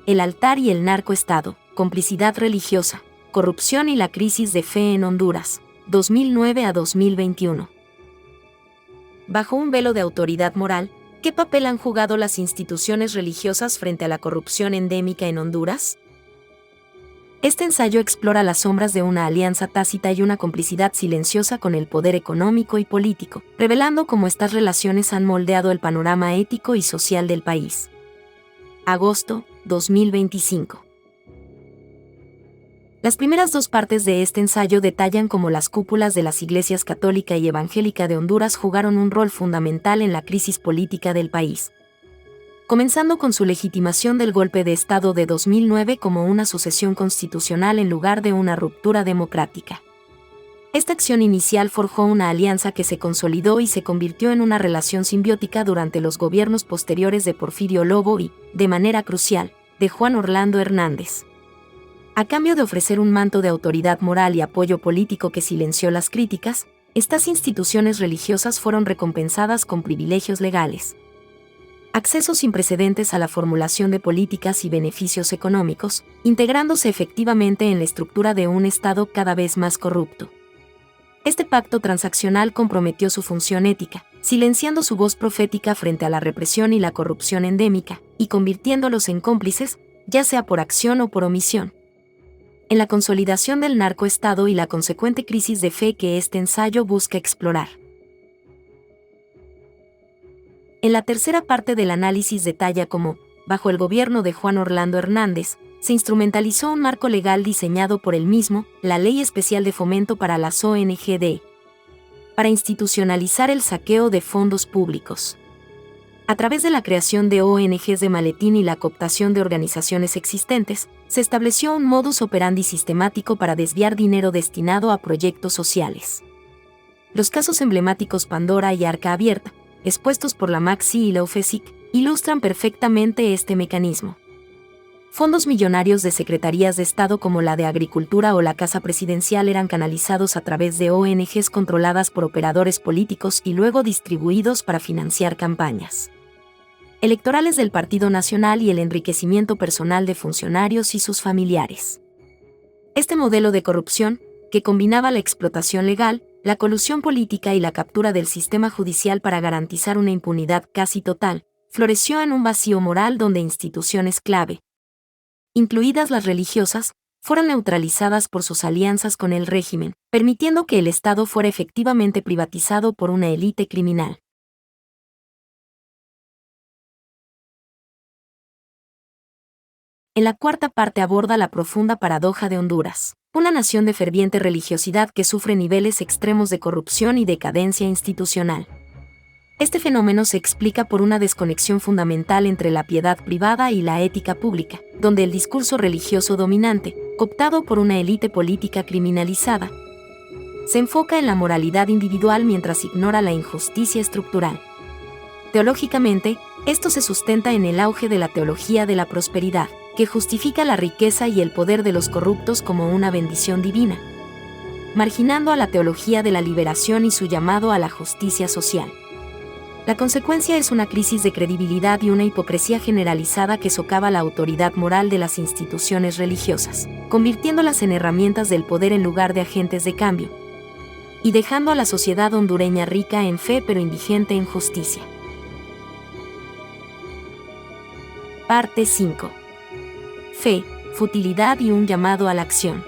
el altar y el narcoestado, complicidad religiosa, corrupción y la crisis de fe en Honduras, 2009 a 2021. Bajo un velo de autoridad moral, ¿qué papel han jugado las instituciones religiosas frente a la corrupción endémica en Honduras? Este ensayo explora las sombras de una alianza tácita y una complicidad silenciosa con el poder económico y político, revelando cómo estas relaciones han moldeado el panorama ético y social del país. Agosto, 2025. Las primeras dos partes de este ensayo detallan cómo las cúpulas de las iglesias católica y evangélica de Honduras jugaron un rol fundamental en la crisis política del país, comenzando con su legitimación del golpe de Estado de 2009 como una sucesión constitucional en lugar de una ruptura democrática. Esta acción inicial forjó una alianza que se consolidó y se convirtió en una relación simbiótica durante los gobiernos posteriores de Porfirio Lobo y, de manera crucial, de Juan Orlando Hernández. A cambio de ofrecer un manto de autoridad moral y apoyo político que silenció las críticas, estas instituciones religiosas fueron recompensadas con privilegios legales, acceso sin precedentes a la formulación de políticas y beneficios económicos, integrándose efectivamente en la estructura de un Estado cada vez más corrupto. Este pacto transaccional comprometió su función ética, silenciando su voz profética frente a la represión y la corrupción endémica, y convirtiéndolos en cómplices, ya sea por acción o por omisión, en la consolidación del narcoestado y la consecuente crisis de fe que este ensayo busca explorar. En la tercera parte del análisis detalla cómo, bajo el gobierno de Juan Orlando Hernández, se instrumentalizó un marco legal diseñado por él mismo, la Ley Especial de Fomento para las ONG, para institucionalizar el saqueo de fondos públicos. A través de la creación de ONGs de maletín y la cooptación de organizaciones existentes, se estableció un modus operandi sistemático para desviar dinero destinado a proyectos sociales. Los casos emblemáticos Pandora y Arca Abierta, expuestos por la Maxi y la UFESIC, ilustran perfectamente este mecanismo. Fondos millonarios de secretarías de Estado como la de Agricultura o la Casa Presidencial eran canalizados a través de ONGs controladas por operadores políticos y luego distribuidos para financiar campañas electorales del Partido Nacional y el enriquecimiento personal de funcionarios y sus familiares. Este modelo de corrupción, que combinaba la explotación legal, la colusión política y la captura del sistema judicial para garantizar una impunidad casi total, floreció en un vacío moral donde instituciones clave, incluidas las religiosas, fueron neutralizadas por sus alianzas con el régimen, permitiendo que el Estado fuera efectivamente privatizado por una élite criminal. En la cuarta parte aborda la profunda paradoja de Honduras, una nación de ferviente religiosidad que sufre niveles extremos de corrupción y decadencia institucional. Este fenómeno se explica por una desconexión fundamental entre la piedad privada y la ética pública, donde el discurso religioso dominante, cooptado por una élite política criminalizada, se enfoca en la moralidad individual mientras ignora la injusticia estructural. Teológicamente, esto se sustenta en el auge de la teología de la prosperidad, que justifica la riqueza y el poder de los corruptos como una bendición divina, marginando a la teología de la liberación y su llamado a la justicia social. La consecuencia es una crisis de credibilidad y una hipocresía generalizada que socava la autoridad moral de las instituciones religiosas, convirtiéndolas en herramientas del poder en lugar de agentes de cambio, y dejando a la sociedad hondureña rica en fe pero indigente en justicia. Parte 5. Fe, futilidad y un llamado a la acción.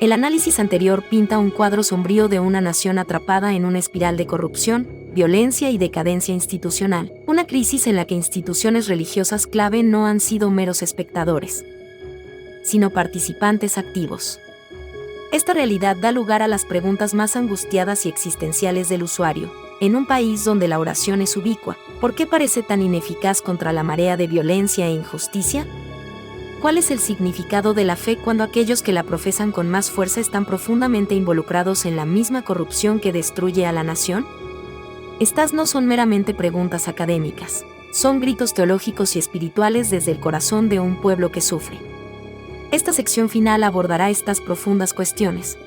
El análisis anterior pinta un cuadro sombrío de una nación atrapada en una espiral de corrupción, violencia y decadencia institucional, una crisis en la que instituciones religiosas clave no han sido meros espectadores, sino participantes activos. Esta realidad da lugar a las preguntas más angustiadas y existenciales del usuario. En un país donde la oración es ubicua, ¿por qué parece tan ineficaz contra la marea de violencia e injusticia? ¿Cuál es el significado de la fe cuando aquellos que la profesan con más fuerza están profundamente involucrados en la misma corrupción que destruye a la nación? Estas no son meramente preguntas académicas, son gritos teológicos y espirituales desde el corazón de un pueblo que sufre. Esta sección final abordará estas profundas cuestiones,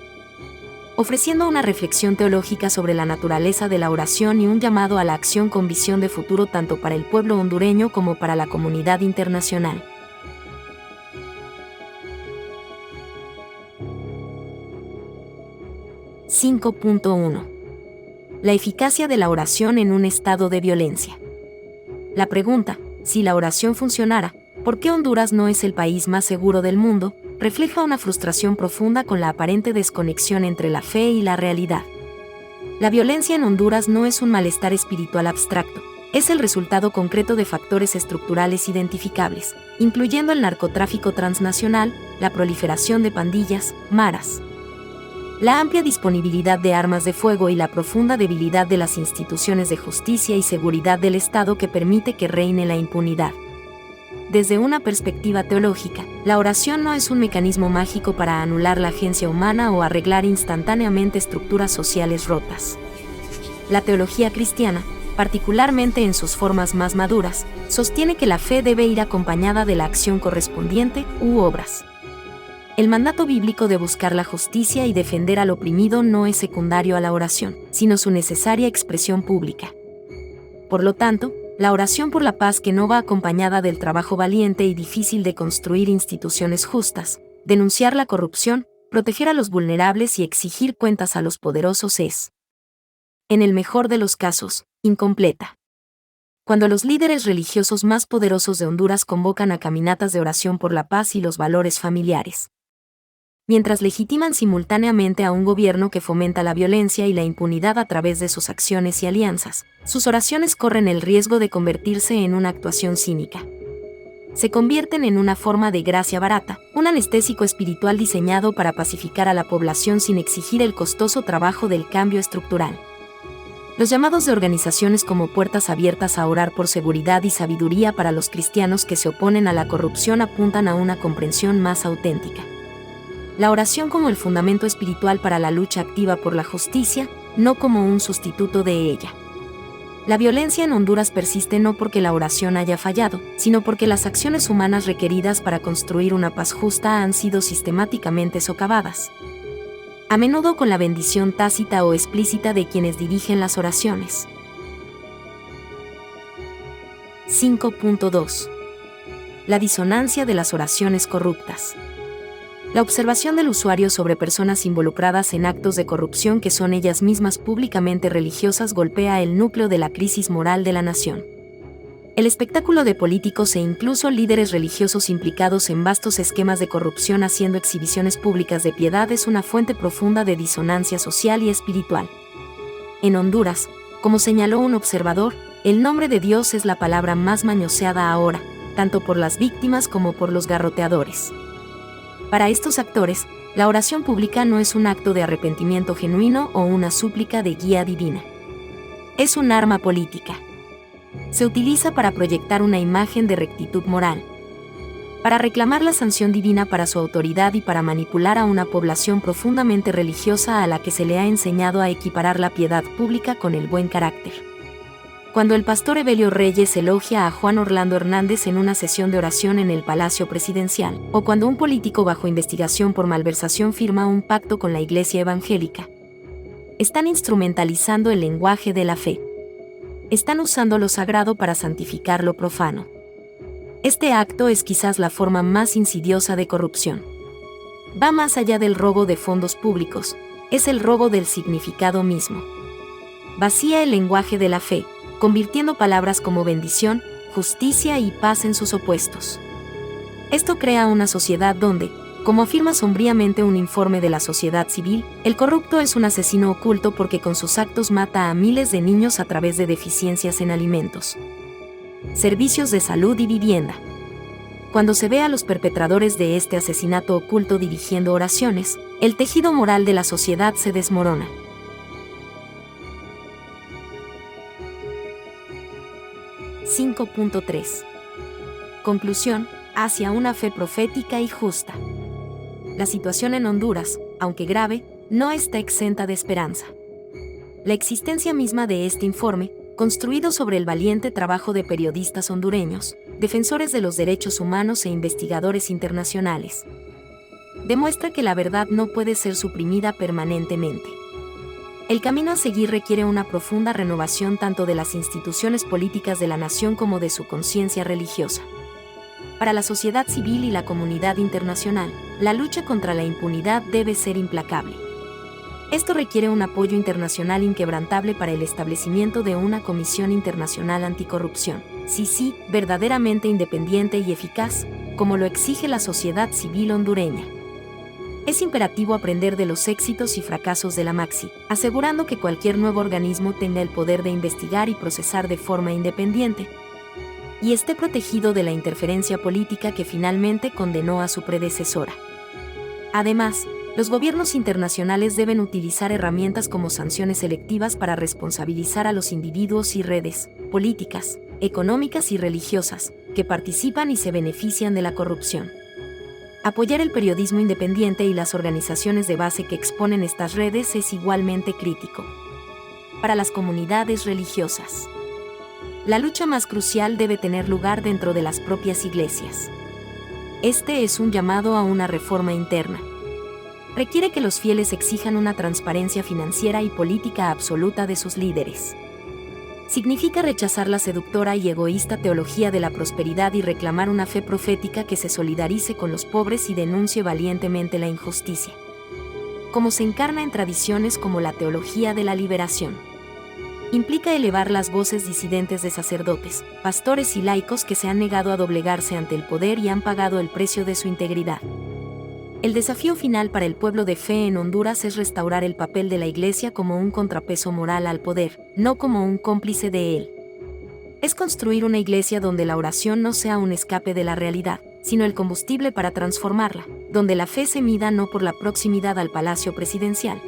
ofreciendo una reflexión teológica sobre la naturaleza de la oración y un llamado a la acción con visión de futuro tanto para el pueblo hondureño como para la comunidad internacional. 5.1. La eficacia de la oración en un estado de violencia. La pregunta, si la oración funcionara, ¿por qué Honduras no es el país más seguro del mundo?, refleja una frustración profunda con la aparente desconexión entre la fe y la realidad. La violencia en Honduras no es un malestar espiritual abstracto, es el resultado concreto de factores estructurales identificables, incluyendo el narcotráfico transnacional, la proliferación de pandillas, maras, la amplia disponibilidad de armas de fuego y la profunda debilidad de las instituciones de justicia y seguridad del Estado que permite que reine la impunidad. Desde una perspectiva teológica, la oración no es un mecanismo mágico para anular la agencia humana o arreglar instantáneamente estructuras sociales rotas. La teología cristiana, particularmente en sus formas más maduras, sostiene que la fe debe ir acompañada de la acción correspondiente u obras. El mandato bíblico de buscar la justicia y defender al oprimido no es secundario a la oración, sino su necesaria expresión pública. Por lo tanto, la oración por la paz que no va acompañada del trabajo valiente y difícil de construir instituciones justas, denunciar la corrupción, proteger a los vulnerables y exigir cuentas a los poderosos es, en el mejor de los casos, incompleta. Cuando los líderes religiosos más poderosos de Honduras convocan a caminatas de oración por la paz y los valores familiares, mientras legitiman simultáneamente a un gobierno que fomenta la violencia y la impunidad a través de sus acciones y alianzas, sus oraciones corren el riesgo de convertirse en una actuación cínica. Se convierten en una forma de gracia barata, un anestésico espiritual diseñado para pacificar a la población sin exigir el costoso trabajo del cambio estructural. Los llamados de organizaciones como Puertas Abiertas a orar por seguridad y sabiduría para los cristianos que se oponen a la corrupción apuntan a una comprensión más auténtica. La oración como el fundamento espiritual para la lucha activa por la justicia, no como un sustituto de ella. La violencia en Honduras persiste no porque la oración haya fallado, sino porque las acciones humanas requeridas para construir una paz justa han sido sistemáticamente socavadas, a menudo con la bendición tácita o explícita de quienes dirigen las oraciones. 5.2. La disonancia de las oraciones corruptas. La observación del usuario sobre personas involucradas en actos de corrupción que son ellas mismas públicamente religiosas golpea el núcleo de la crisis moral de la nación. El espectáculo de políticos e incluso líderes religiosos implicados en vastos esquemas de corrupción haciendo exhibiciones públicas de piedad es una fuente profunda de disonancia social y espiritual. En Honduras, como señaló un observador, el nombre de Dios es la palabra más manoseada ahora, tanto por las víctimas como por los garroteadores. Para estos actores, la oración pública no es un acto de arrepentimiento genuino o una súplica de guía divina. Es un arma política. Se utiliza para proyectar una imagen de rectitud moral, para reclamar la sanción divina para su autoridad y para manipular a una población profundamente religiosa a la que se le ha enseñado a equiparar la piedad pública con el buen carácter. Cuando el pastor Evelio Reyes elogia a Juan Orlando Hernández en una sesión de oración en el Palacio Presidencial, o cuando un político bajo investigación por malversación firma un pacto con la Iglesia Evangélica, están instrumentalizando el lenguaje de la fe. Están usando lo sagrado para santificar lo profano. Este acto es quizás la forma más insidiosa de corrupción. Va más allá del robo de fondos públicos, es el robo del significado mismo. Vacía el lenguaje de la fe, convirtiendo palabras como bendición, justicia y paz en sus opuestos. Esto crea una sociedad donde, como afirma sombríamente un informe de la sociedad civil, el corrupto es un asesino oculto porque con sus actos mata a miles de niños a través de deficiencias en alimentos, servicios de salud y vivienda. Cuando se ve a los perpetradores de este asesinato oculto dirigiendo oraciones, el tejido moral de la sociedad se desmorona. 5.3. Conclusión, hacia una fe profética y justa. La situación en Honduras, aunque grave, no está exenta de esperanza. La existencia misma de este informe, construido sobre el valiente trabajo de periodistas hondureños, defensores de los derechos humanos e investigadores internacionales, demuestra que la verdad no puede ser suprimida permanentemente. El camino a seguir requiere una profunda renovación tanto de las instituciones políticas de la nación como de su conciencia religiosa. Para la sociedad civil y la comunidad internacional, la lucha contra la impunidad debe ser implacable. Esto requiere un apoyo internacional inquebrantable para el establecimiento de una Comisión Internacional Anticorrupción, sí, verdaderamente independiente y eficaz, como lo exige la sociedad civil hondureña. Es imperativo aprender de los éxitos y fracasos de la Maxi, asegurando que cualquier nuevo organismo tenga el poder de investigar y procesar de forma independiente, y esté protegido de la interferencia política que finalmente condenó a su predecesora. Además, los gobiernos internacionales deben utilizar herramientas como sanciones selectivas para responsabilizar a los individuos y redes políticas, económicas y religiosas que participan y se benefician de la corrupción. Apoyar el periodismo independiente y las organizaciones de base que exponen estas redes es igualmente crítico. Para las comunidades religiosas, la lucha más crucial debe tener lugar dentro de las propias iglesias. Este es un llamado a una reforma interna. Requiere que los fieles exijan una transparencia financiera y política absoluta de sus líderes. Significa rechazar la seductora y egoísta teología de la prosperidad y reclamar una fe profética que se solidarice con los pobres y denuncie valientemente la injusticia. Como se encarna en tradiciones como la teología de la liberación. Implica elevar las voces disidentes de sacerdotes, pastores y laicos que se han negado a doblegarse ante el poder y han pagado el precio de su integridad. El desafío final para el pueblo de fe en Honduras es restaurar el papel de la Iglesia como un contrapeso moral al poder, no como un cómplice de él. Es construir una Iglesia donde la oración no sea un escape de la realidad, sino el combustible para transformarla, donde la fe se mida no por la proximidad al palacio presidencial,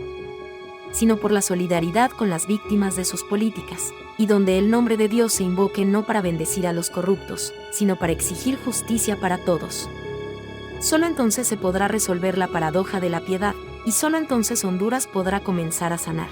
sino por la solidaridad con las víctimas de sus políticas, y donde el nombre de Dios se invoque no para bendecir a los corruptos, sino para exigir justicia para todos. Solo entonces se podrá resolver la paradoja de la piedad, y solo entonces Honduras podrá comenzar a sanar.